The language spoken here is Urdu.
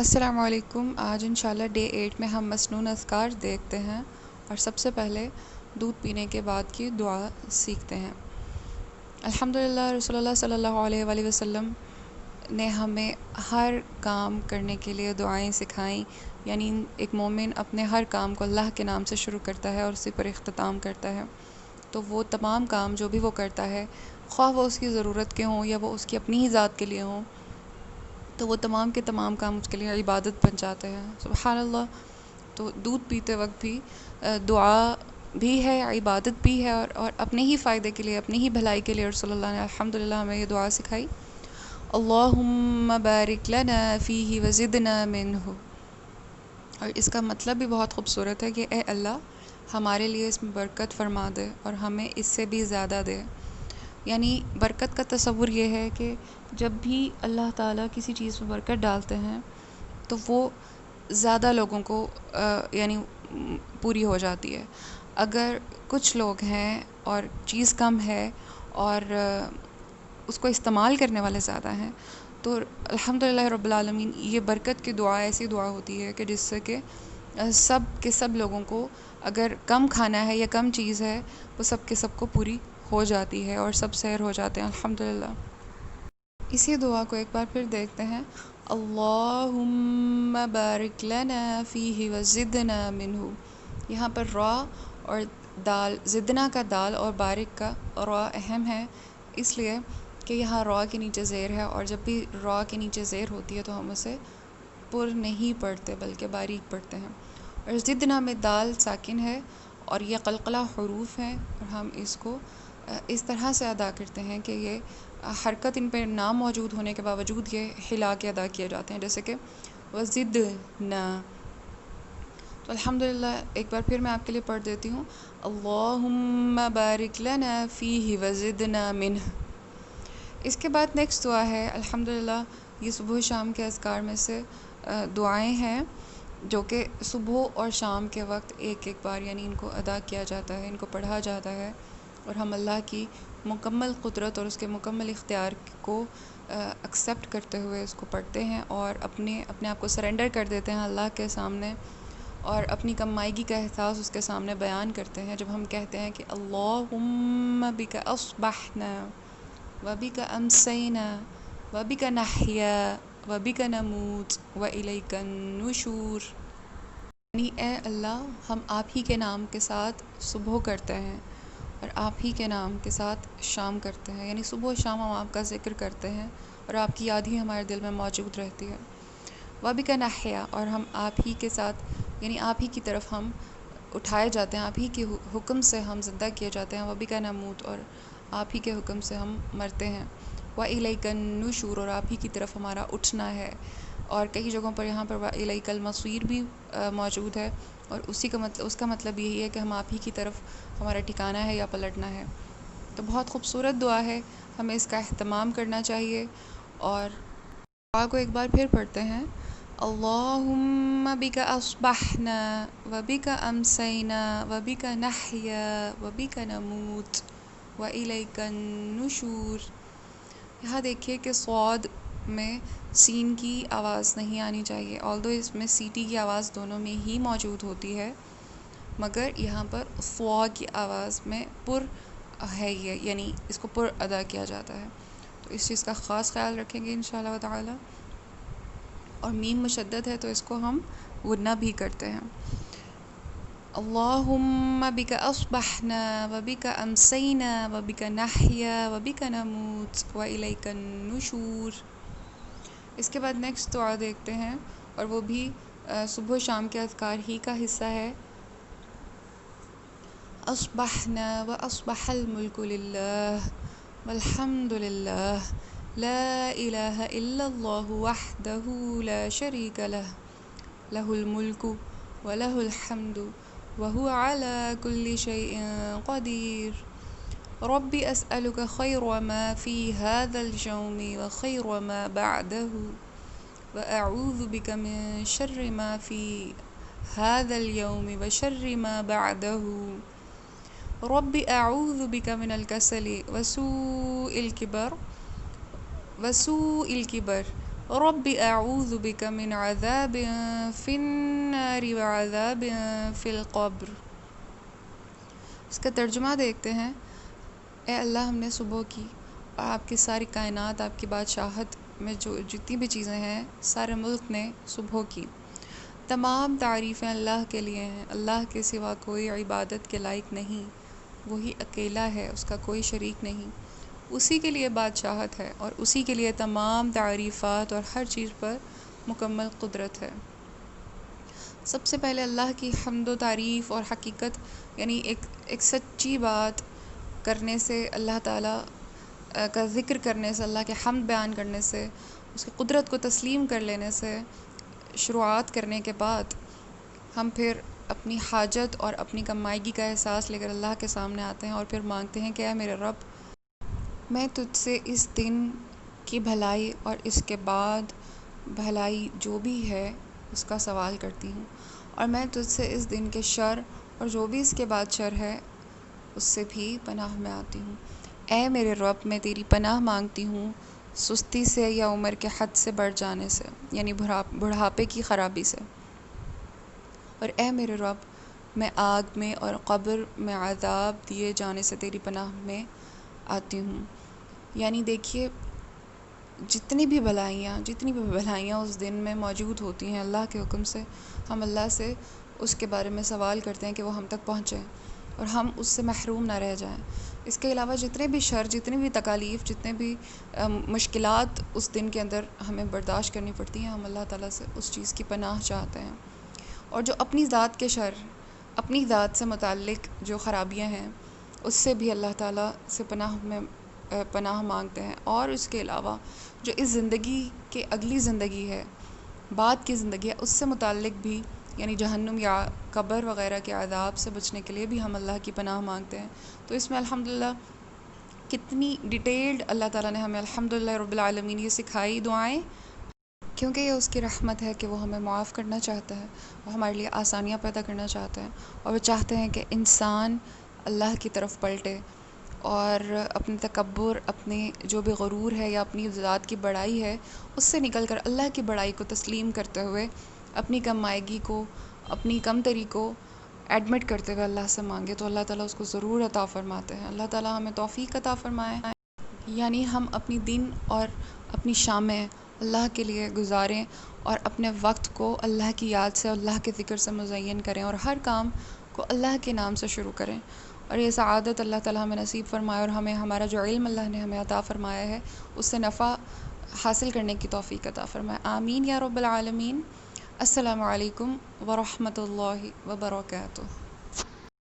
السلام علیکم۔ آج انشاءاللہ ڈے 8 میں ہم مسنون اذکار دیکھتے ہیں اور سب سے پہلے دودھ پینے کے بعد کی دعا سیکھتے ہیں۔ الحمدللہ رسول اللہ صلی اللہ علیہ وآلہ وسلم نے ہمیں ہر کام کرنے کے لیے دعائیں سکھائیں، یعنی ایک مومن اپنے ہر کام کو اللہ کے نام سے شروع کرتا ہے اور اسی پر اختتام کرتا ہے، تو وہ تمام کام جو بھی وہ کرتا ہے، خواہ وہ اس کی ضرورت کے ہوں یا وہ اس کی اپنی ہی ذات کے لیے ہوں، تو وہ تمام کے تمام کام اس کے لیے عبادت بن جاتے ہیں۔ سبحان اللہ۔ تو دودھ پیتے وقت بھی دعا بھی ہے، عبادت بھی ہے، اور اپنے ہی فائدے کے لیے، اپنی ہی بھلائی کے لیے رسول اللہ نے الحمدللہ ہمیں یہ دعا سکھائی، اللہم بارک لنا فیہ وزدنا منہ۔ اور اس کا مطلب بھی بہت خوبصورت ہے کہ اے اللہ ہمارے لیے اس میں برکت فرما دے اور ہمیں اس سے بھی زیادہ دے۔ یعنی برکت کا تصور یہ ہے کہ جب بھی اللہ تعالیٰ کسی چیز میں برکت ڈالتے ہیں تو وہ زیادہ لوگوں کو یعنی پوری ہو جاتی ہے۔ اگر کچھ لوگ ہیں اور چیز کم ہے اور اس کو استعمال کرنے والے زیادہ ہیں، تو الحمدللہ رب العالمین یہ برکت کی دعا ایسی دعا ہوتی ہے کہ جس سے کہ سب کے سب لوگوں کو، اگر کم کھانا ہے یا کم چیز ہے، وہ سب کے سب کو پوری ہو جاتی ہے اور سب سیر ہو جاتے ہیں الحمدللہ۔ اسی دعا کو ایک بار پھر دیکھتے ہیں، اللہم بارک لنا فیہ وزدنا منہ۔ یہاں پر را اور دال، زدنا کا دال اور بارک کا را اہم ہے، اس لیے کہ یہاں را کے نیچے زیر ہے، اور جب بھی را کے نیچے زیر ہوتی ہے تو ہم اسے پر نہیں پڑھتے بلکہ باریک پڑھتے ہیں۔ اور زدنا میں دال ساکن ہے اور یہ قلقلہ حروف ہیں، اور ہم اس کو اس طرح سے ادا کرتے ہیں کہ یہ حرکت ان پہ نہ موجود ہونے کے باوجود یہ ہلا کے ادا کیے جاتے ہیں، جیسے کہ وزدنا۔ تو الحمدللہ ایک بار پھر میں آپ کے لیے پڑھ دیتی ہوں، اللہم بارک لنا فیہ وزدنا منہ۔ اس کے بعد نیکسٹ دعا ہے، الحمدللہ یہ صبح و شام کے اذکار میں سے دعائیں ہیں جو کہ صبح اور شام کے وقت ایک ایک بار یعنی ان کو ادا کیا جاتا ہے، ان کو پڑھا جاتا ہے، اور ہم اللہ کی مکمل قدرت اور اس کے مکمل اختیار کو ایکسیپٹ کرتے ہوئے اس کو پڑھتے ہیں اور اپنے آپ کو سرنڈر کر دیتے ہیں اللہ کے سامنے، اور اپنی کمائیگی کا احساس اس کے سامنے بیان کرتے ہیں جب ہم کہتے ہیں کہ اللہم بک اصبحنا وبک امسینا وبک نحیا وبک نموت والیک النشور۔ یعنی اے اللہ ہم آپ ہی کے نام کے ساتھ صبح کرتے ہیں اور آپ ہی کے نام کے ساتھ شام کرتے ہیں، یعنی صبح و شام ہم آپ کا ذکر کرتے ہیں اور آپ کی یاد ہی ہمارے دل میں موجود رہتی ہے۔ وَبِكَ نَحْيَا، اور ہم آپ ہی کے ساتھ یعنی آپ ہی کی طرف ہم اٹھائے جاتے ہیں، آپ ہی کے حکم سے ہم زندہ کیے جاتے ہیں۔ وَبِكَ نَمُوت، اور آپ ہی کے حکم سے ہم مرتے ہیں۔ وَإِلَيْكَ النُّشُورُ، اور آپ ہی کی طرف ہمارا اٹھنا ہے۔ اور کئی جگہوں پر یہاں پر وَإِلَيْكَ الْمَصِيرُ بھی موجود ہے، اور اس کا مطلب یہی ہے کہ ہم آپ ہی کی طرف ہمارا ٹھکانہ ہے یا پلٹنا ہے۔ تو بہت خوبصورت دعا ہے، ہمیں اس کا اہتمام کرنا چاہیے، اور دعا کو ایک بار پھر پڑھتے ہیں، اللہم بک اصبحنا وبک امسینا وبک نحیا وبک نموت والیک النشور۔ یہاں دیکھیے کہ صاد میں سین کی آواز نہیں آنی چاہیے، آلدو اس میں سیٹی کی آواز دونوں میں ہی موجود ہوتی ہے، مگر یہاں پر فوا کی آواز میں پر ہے، یہ یعنی اس کو پر ادا کیا جاتا ہے، تو اس چیز کا خاص خیال رکھیں گے انشاءاللہ تعالی۔ اور میم مشدد ہے تو اس کو ہم غنہ بھی کرتے ہیں، اللہم بک اصبحنا وبک امسینا وبک نحیا وبک نموت والیک النشور۔ اس کے بعد نیکسٹ دعا دیکھتے ہیں، اور وہ بھی صبح و شام کے اذکار ہی کا حصہ ہے، اصبحنا واصبح الملک للہ والحمد للہ لا الہ الا اللہ وحدہ لا شریک لہ لہ الملک ولہ الحمد وهو على كل شيء قدير رب أسألك خير ما في هذا اليوم وخير ما بعده وأعوذ بك من شر ما في هذا اليوم وشر ما بعده رب أعوذ بك من الكسل وسوء الكبر رب اعوذ بک من عذاب فی النار وعذاب فی القبر۔ اس کا ترجمہ دیکھتے ہیں۔ اے اللہ، ہم نے صبح کی اور آپ کی ساری کائنات، آپ کی بادشاہت میں جو جتنی بھی چیزیں ہیں، سارے ملک نے صبح کی۔ تمام تعریفیں اللہ کے لیے ہیں، اللہ کے سوا کوئی عبادت کے لائق نہیں، وہی اکیلا ہے، اس کا کوئی شریک نہیں، اسی کے لیے بادشاہت ہے اور اسی کے لیے تمام تعریفات اور ہر چیز پر مکمل قدرت ہے۔ سب سے پہلے اللہ کی حمد و تعریف اور حقیقت، یعنی ایک سچی بات کرنے سے، اللہ تعالیٰ کا ذکر کرنے سے، اللہ کے حمد بیان کرنے سے، اس کی قدرت کو تسلیم کر لینے سے شروعات کرنے کے بعد ہم پھر اپنی حاجت اور اپنی کمائیگی کا احساس لے کر اللہ کے سامنے آتے ہیں اور پھر مانگتے ہیں کہ اے میرے رب، میں تجھ سے اس دن کی بھلائی اور اس کے بعد بھلائی جو بھی ہے اس کا سوال کرتی ہوں، اور میں تجھ سے اس دن کے شر اور جو بھی اس کے بعد شر ہے اس سے بھی پناہ میں آتی ہوں۔ اے میرے رب، میں تیری پناہ مانگتی ہوں سستی سے یا عمر کے حد سے بڑھ جانے سے، یعنی بڑھاپے کی خرابی سے، اور اے میرے رب، میں آگ میں اور قبر میں عذاب دیے جانے سے تیری پناہ میں آتی ہوں۔ یعنی دیکھیے، جتنی بھی بھلائیاں اس دن میں موجود ہوتی ہیں، اللہ کے حکم سے ہم اللہ سے اس کے بارے میں سوال کرتے ہیں کہ وہ ہم تک پہنچیں اور ہم اس سے محروم نہ رہ جائیں۔ اس کے علاوہ جتنے بھی شر، جتنی بھی تکالیف، جتنے بھی مشکلات اس دن کے اندر ہمیں برداشت کرنی پڑتی ہیں، ہم اللہ تعالیٰ سے اس چیز کی پناہ چاہتے ہیں۔ اور جو اپنی ذات کے شر، اپنی ذات سے متعلق جو خرابیاں ہیں، اس سے بھی اللہ تعالیٰ سے پناہ مانگتے ہیں۔ اور اس کے علاوہ جو اس زندگی کے اگلی زندگی ہے، بعد کی زندگی ہے، اس سے متعلق بھی، یعنی جہنم یا قبر وغیرہ کے عذاب سے بچنے کے لیے بھی ہم اللہ کی پناہ مانگتے ہیں۔ تو اس میں الحمدللہ کتنی ڈیٹیلڈ اللہ تعالیٰ نے ہمیں الحمدللہ رب العالمین یہ سکھائی دعائیں، کیونکہ یہ اس کی رحمت ہے کہ وہ ہمیں معاف کرنا چاہتا ہے، وہ ہمارے لیے آسانیاں پیدا کرنا چاہتا ہے، اور وہ چاہتے ہیں کہ انسان اللہ کی طرف پلٹے اور اپنے تکبر، اپنے جو بھی غرور ہے یا اپنی ذات کی بڑائی ہے، اس سے نکل کر اللہ کی بڑائی کو تسلیم کرتے ہوئے اپنی کم مائیگی کو، اپنی کم تری کو ایڈمٹ کرتے ہوئے اللہ سے مانگے، تو اللہ تعالیٰ اس کو ضرور عطا فرماتے ہیں۔ اللہ تعالیٰ ہمیں توفیق عطا فرمائے، یعنی ہم اپنی دن اور اپنی شامیں اللہ کے لیے گزاریں اور اپنے وقت کو اللہ کی یاد سے، اللہ کے ذکر سے مزین کریں اور ہر کام کو اللہ کے نام سے شروع کریں، اور یہ سعادت اللہ تعالیٰ ہمیں نصیب فرمائے اور ہمیں ہمارا جو علم اللہ نے ہمیں عطا فرمایا ہے اس سے نفع حاصل کرنے کی توفیق عطا فرمائے۔ آمین یا رب العالمین۔ السلام علیکم ورحمۃ اللہ وبرکاتہ۔